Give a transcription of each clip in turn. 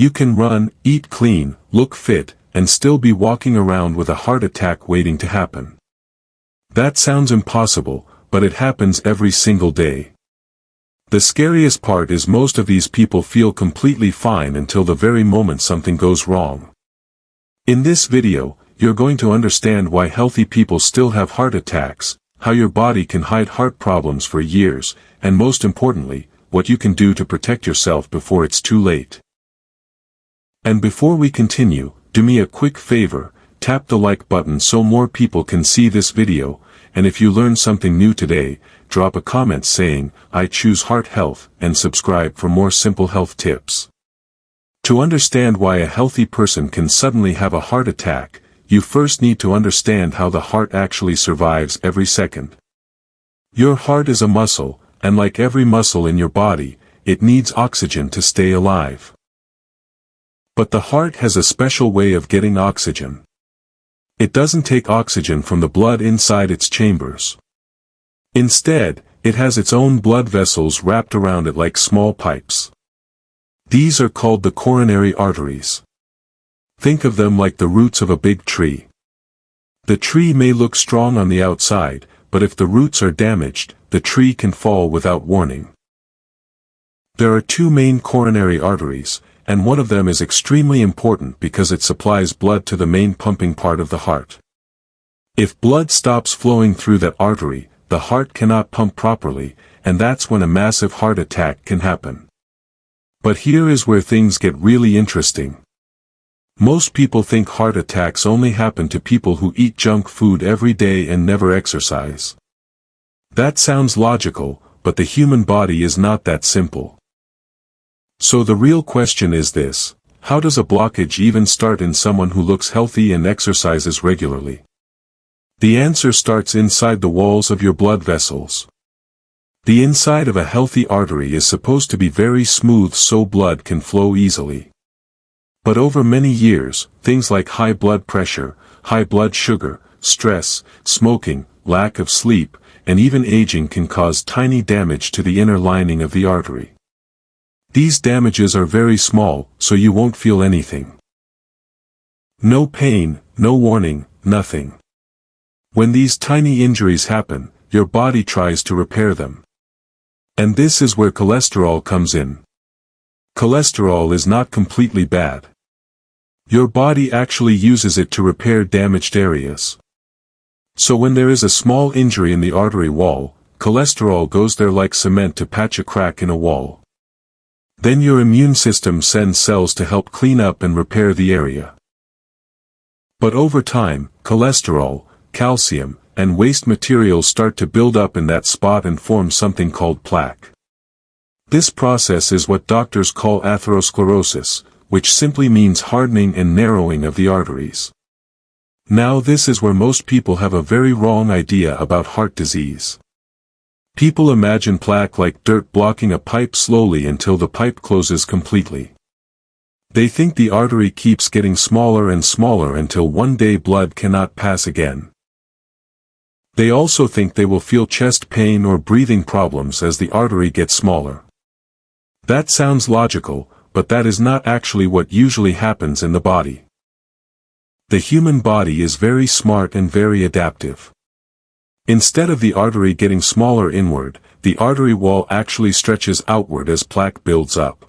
You can run, eat clean, look fit, and still be walking around with a heart attack waiting to happen. That sounds impossible, but it happens every single day. The scariest part is most of these people feel completely fine until the very moment something goes wrong. In this video, you're going to understand why healthy people still have heart attacks, how your body can hide heart problems for years, and most importantly, what you can do to protect yourself before it's too late. And before we continue, do me a quick favor, tap the like button so more people can see this video, and if you learned something new today, drop a comment saying, "I choose heart health," and subscribe for more simple health tips. To understand why a healthy person can suddenly have a heart attack, you first need to understand how the heart actually survives every second. Your heart is a muscle, and like every muscle in your body, it needs oxygen to stay alive. But the heart has a special way of getting oxygen. It doesn't take oxygen from the blood inside its chambers. Instead, it has its own blood vessels wrapped around it like small pipes. These are called the coronary arteries. Think of them like the roots of a big tree. The tree may look strong on the outside, but if the roots are damaged, the tree can fall without warning. There are two main coronary arteries, and one of them is extremely important because it supplies blood to the main pumping part of the heart. If blood stops flowing through that artery, the heart cannot pump properly, and that's when a massive heart attack can happen. But here is where things get really interesting. Most people think heart attacks only happen to people who eat junk food every day and never exercise. That sounds logical, but the human body is not that simple. So the real question is this: how does a blockage even start in someone who looks healthy and exercises regularly? The answer starts inside the walls of your blood vessels. The inside of a healthy artery is supposed to be very smooth so blood can flow easily. But over many years, things like high blood pressure, high blood sugar, stress, smoking, lack of sleep, and even aging can cause tiny damage to the inner lining of the artery. These damages are very small, so you won't feel anything. No pain, no warning, nothing. When these tiny injuries happen, your body tries to repair them. And this is where cholesterol comes in. Cholesterol is not completely bad. Your body actually uses it to repair damaged areas. So when there is a small injury in the artery wall, cholesterol goes there like cement to patch a crack in a wall. Then your immune system sends cells to help clean up and repair the area. But over time, cholesterol, calcium, and waste materials start to build up in that spot and form something called plaque. This process is what doctors call atherosclerosis, which simply means hardening and narrowing of the arteries. Now this is where most people have a very wrong idea about heart disease. People imagine plaque like dirt blocking a pipe slowly until the pipe closes completely. They think the artery keeps getting smaller and smaller until one day blood cannot pass again. They also think they will feel chest pain or breathing problems as the artery gets smaller. That sounds logical, but that is not actually what usually happens in the body. The human body is very smart and very adaptive. Instead of the artery getting smaller inward, the artery wall actually stretches outward as plaque builds up.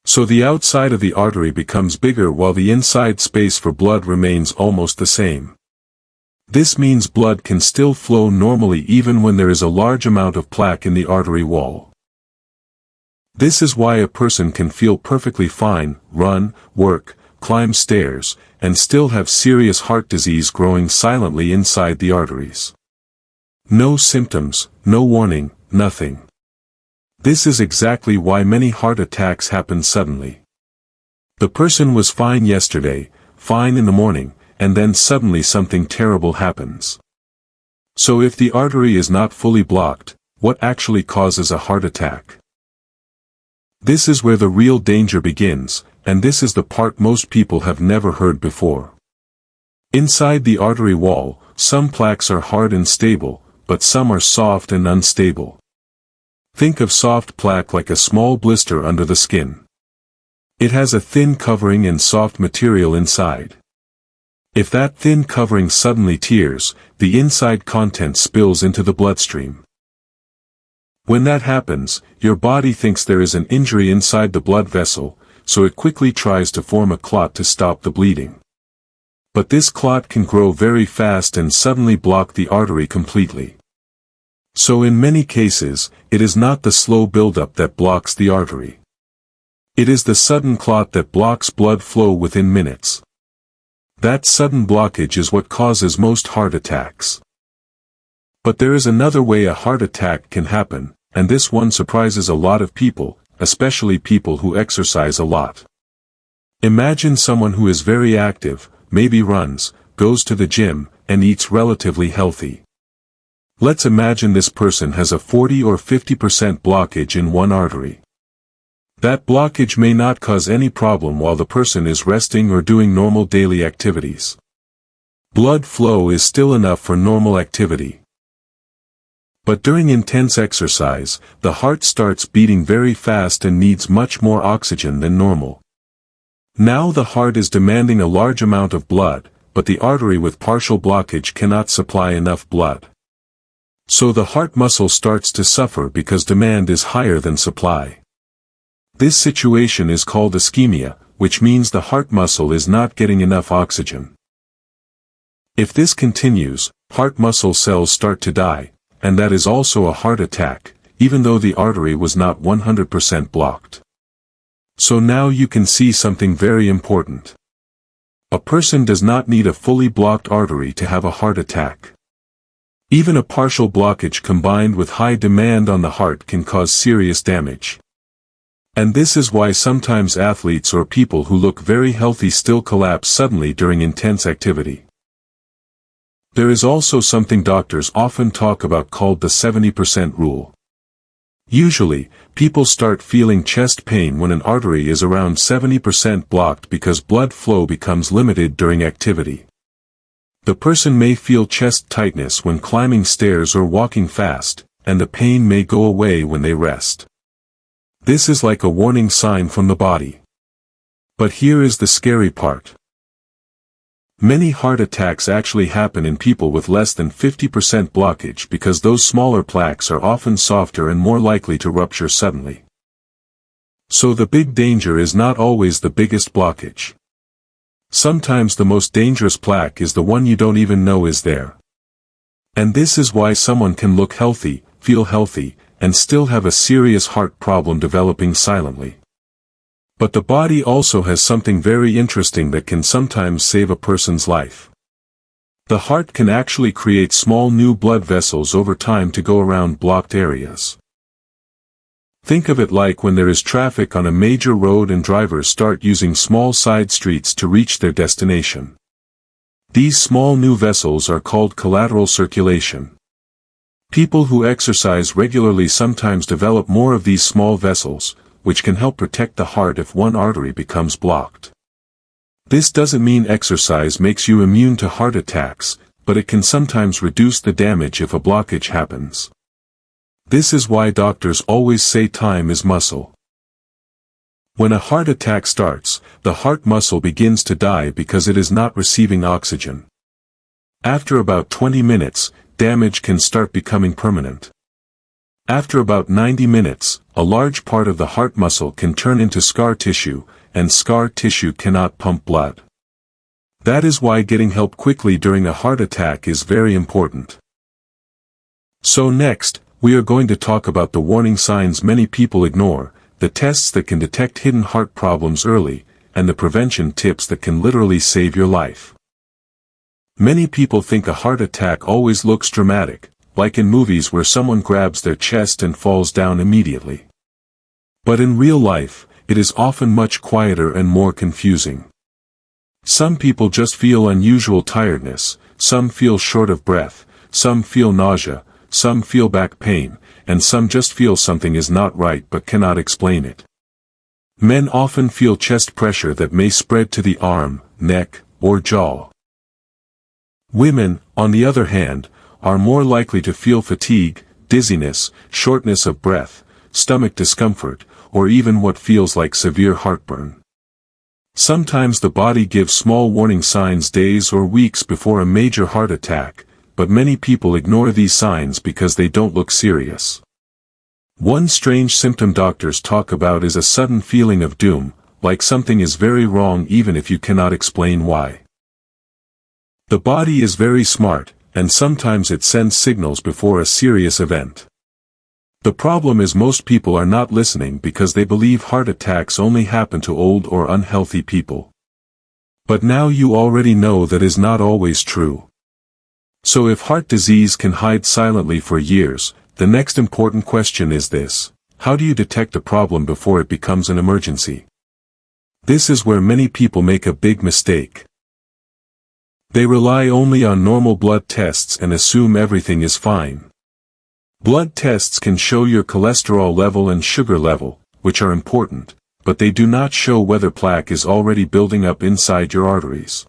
So the outside of the artery becomes bigger while the inside space for blood remains almost the same. This means blood can still flow normally even when there is a large amount of plaque in the artery wall. This is why a person can feel perfectly fine, run, work, climb stairs, and still have serious heart disease growing silently inside the arteries. No symptoms, no warning, nothing. This is exactly why many heart attacks happen suddenly. The person was fine yesterday, fine in the morning, and then suddenly something terrible happens. So if the artery is not fully blocked, what actually causes a heart attack? This is where the real danger begins, and this is the part most people have never heard before. Inside the artery wall, some plaques are hard and stable, but some are soft and unstable. Think of soft plaque like a small blister under the skin. It has a thin covering and soft material inside. If that thin covering suddenly tears, the inside content spills into the bloodstream. When that happens, your body thinks there is an injury inside the blood vessel, so it quickly tries to form a clot to stop the bleeding. But this clot can grow very fast and suddenly block the artery completely. So in many cases, it is not the slow buildup that blocks the artery. It is the sudden clot that blocks blood flow within minutes. That sudden blockage is what causes most heart attacks. But there is another way a heart attack can happen, and this one surprises a lot of people, especially people who exercise a lot. Imagine someone who is very active, maybe runs, goes to the gym, and eats relatively healthy. Let's imagine this person has a 40 or 50% blockage in one artery. That blockage may not cause any problem while the person is resting or doing normal daily activities. Blood flow is still enough for normal activity. But during intense exercise, the heart starts beating very fast and needs much more oxygen than normal. Now the heart is demanding a large amount of blood, but the artery with partial blockage cannot supply enough blood. So the heart muscle starts to suffer because demand is higher than supply. This situation is called ischemia, which means the heart muscle is not getting enough oxygen. If this continues, heart muscle cells start to die, and that is also a heart attack, even though the artery was not 100% blocked. So now you can see something very important. A person does not need a fully blocked artery to have a heart attack. Even a partial blockage combined with high demand on the heart can cause serious damage. And this is why sometimes athletes or people who look very healthy still collapse suddenly during intense activity. There is also something doctors often talk about called the 70% rule. Usually, people start feeling chest pain when an artery is around 70% blocked because blood flow becomes limited during activity. The person may feel chest tightness when climbing stairs or walking fast, and the pain may go away when they rest. This is like a warning sign from the body. But here is the scary part. Many heart attacks actually happen in people with less than 50% blockage because those smaller plaques are often softer and more likely to rupture suddenly. So the big danger is not always the biggest blockage. Sometimes the most dangerous plaque is the one you don't even know is there. And this is why someone can look healthy, feel healthy, and still have a serious heart problem developing silently. But the body also has something very interesting that can sometimes save a person's life. The heart can actually create small new blood vessels over time to go around blocked areas. Think of it like when there is traffic on a major road and drivers start using small side streets to reach their destination. These small new vessels are called collateral circulation. People who exercise regularly sometimes develop more of these small vessels, which can help protect the heart if one artery becomes blocked. This doesn't mean exercise makes you immune to heart attacks, but it can sometimes reduce the damage if a blockage happens. This is why doctors always say time is muscle. When a heart attack starts, the heart muscle begins to die because it is not receiving oxygen. After about 20 minutes, damage can start becoming permanent. After about 90 minutes, a large part of the heart muscle can turn into scar tissue, and scar tissue cannot pump blood. That is why getting help quickly during a heart attack is very important. So next, we are going to talk about the warning signs many people ignore, the tests that can detect hidden heart problems early, and the prevention tips that can literally save your life. Many people think a heart attack always looks dramatic, like in movies where someone grabs their chest and falls down immediately. But in real life, it is often much quieter and more confusing. Some people just feel unusual tiredness, some feel short of breath, some feel nausea, some feel back pain, and some just feel something is not right but cannot explain it. Men often feel chest pressure that may spread to the arm, neck, or jaw. Women, on the other hand, are more likely to feel fatigue, dizziness, shortness of breath, stomach discomfort, or even what feels like severe heartburn. Sometimes the body gives small warning signs days or weeks before a major heart attack, but many people ignore these signs because they don't look serious. One strange symptom doctors talk about is a sudden feeling of doom, like something is very wrong even if you cannot explain why. The body is very smart, and sometimes it sends signals before a serious event. The problem is most people are not listening because they believe heart attacks only happen to old or unhealthy people. But now you already know that is not always true. So if heart disease can hide silently for years, the next important question is this: how do you detect a problem before it becomes an emergency? This is where many people make a big mistake. They rely only on normal blood tests and assume everything is fine. Blood tests can show your cholesterol level and sugar level, which are important, but they do not show whether plaque is already building up inside your arteries.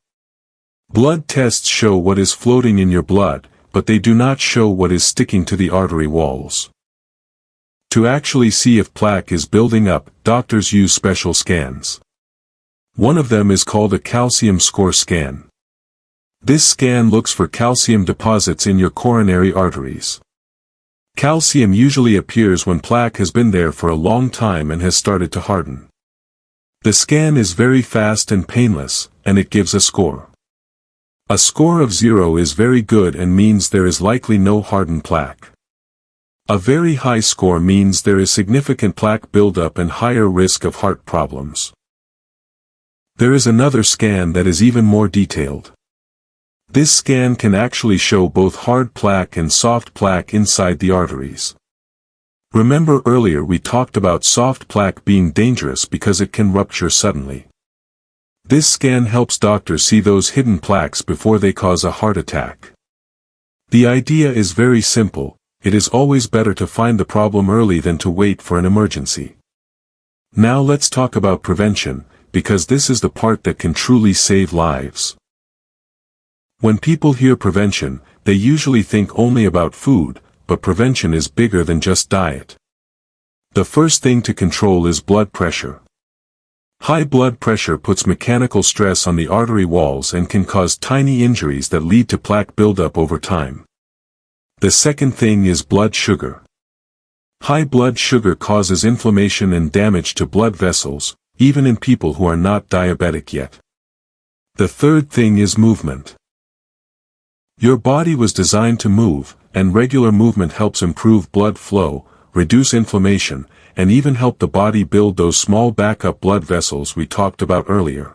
Blood tests show what is floating in your blood, but they do not show what is sticking to the artery walls. To actually see if plaque is building up, doctors use special scans. One of them is called a calcium score scan. This scan looks for calcium deposits in your coronary arteries. Calcium usually appears when plaque has been there for a long time and has started to harden. The scan is very fast and painless, and it gives a score. A score of 0 is very good and means there is likely no hardened plaque. A very high score means there is significant plaque buildup and higher risk of heart problems. There is another scan that is even more detailed. This scan can actually show both hard plaque and soft plaque inside the arteries. Remember earlier we talked about soft plaque being dangerous because it can rupture suddenly. This scan helps doctors see those hidden plaques before they cause a heart attack. The idea is very simple: it is always better to find the problem early than to wait for an emergency. Now let's talk about prevention, because this is the part that can truly save lives. When people hear prevention, they usually think only about food, but prevention is bigger than just diet. The first thing to control is blood pressure. High blood pressure puts mechanical stress on the artery walls and can cause tiny injuries that lead to plaque buildup over time. The second thing is blood sugar. High blood sugar causes inflammation and damage to blood vessels, even in people who are not diabetic yet. The third thing is movement. Your body was designed to move, and regular movement helps improve blood flow, reduce inflammation, and even help the body build those small backup blood vessels we talked about earlier.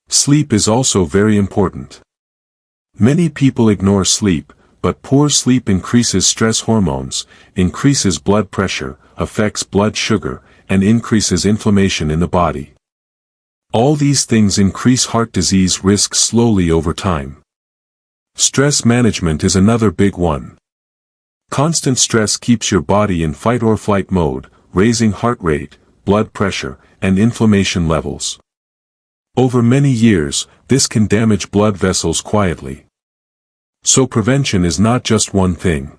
Sleep is also very important. Many people ignore sleep, but poor sleep increases stress hormones, increases blood pressure, affects blood sugar, and increases inflammation in the body. All these things increase heart disease risk slowly over time. Stress management is another big one. Constant stress keeps your body in fight or flight mode, raising heart rate, blood pressure, and inflammation levels. Over many years, this can damage blood vessels quietly. So prevention is not just one thing.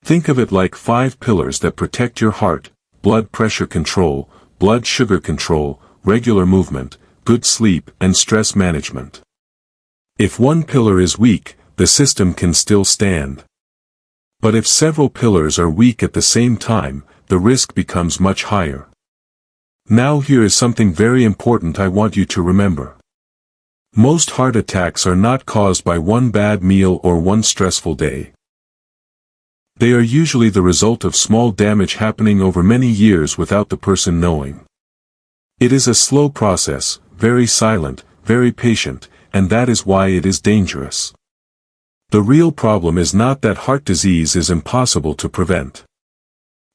Think of it like 5 pillars that protect your heart: blood pressure control, blood sugar control, regular movement, good sleep, and stress management. If one pillar is weak, the system can still stand. But if several pillars are weak at the same time, the risk becomes much higher. Now here is something very important I want you to remember. Most heart attacks are not caused by one bad meal or one stressful day. They are usually the result of small damage happening over many years without the person knowing. It is a slow process, very silent, very patient, and that is why it is dangerous. The real problem is not that heart disease is impossible to prevent.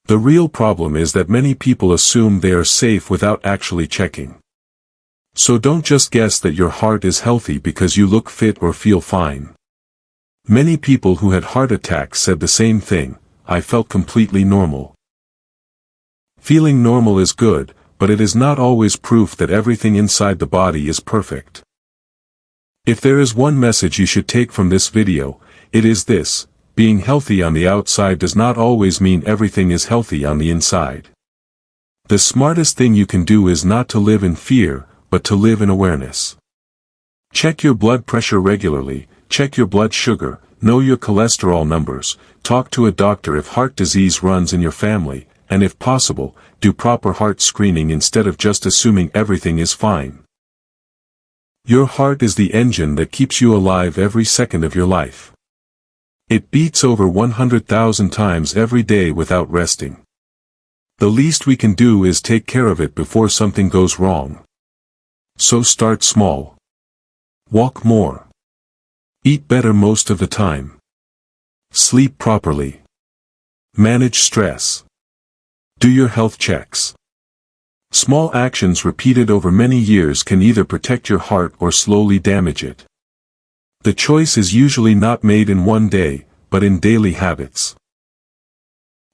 The real problem is that many people assume they are safe without actually checking. So don't just guess that your heart is healthy because you look fit or feel fine. Many people who had heart attacks said the same thing: I felt completely normal. Feeling normal is good, but it is not always proof that everything inside the body is perfect. If there is one message you should take from this video, it is this: being healthy on the outside does not always mean everything is healthy on the inside. The smartest thing you can do is not to live in fear, but to live in awareness. Check your blood pressure regularly, check your blood sugar, know your cholesterol numbers, talk to a doctor if heart disease runs in your family, and if possible, do proper heart screening instead of just assuming everything is fine. Your heart is the engine that keeps you alive every second of your life. It beats over 100,000 times every day without resting. The least we can do is take care of it before something goes wrong. So start small. Walk more. Eat better most of the time. Sleep properly. Manage stress. Do your health checks. Small actions repeated over many years can either protect your heart or slowly damage it. The choice is usually not made in one day, but in daily habits.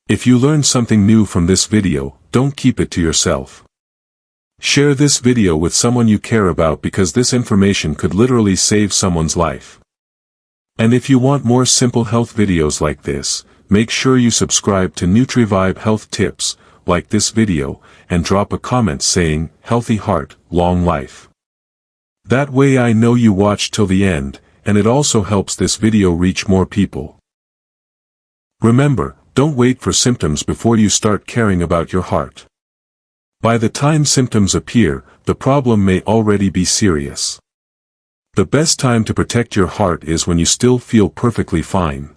If you learned something new from this video, don't keep it to yourself. Share this video with someone you care about because this information could literally save someone's life. And if you want more simple health videos like this, make sure you subscribe to NutriVibe Health Tips, like this video, and drop a comment saying, "Healthy heart, long life." That way I know you watched till the end, and it also helps this video reach more people. Remember, don't wait for symptoms before you start caring about your heart. By the time symptoms appear, the problem may already be serious. The best time to protect your heart is when you still feel perfectly fine.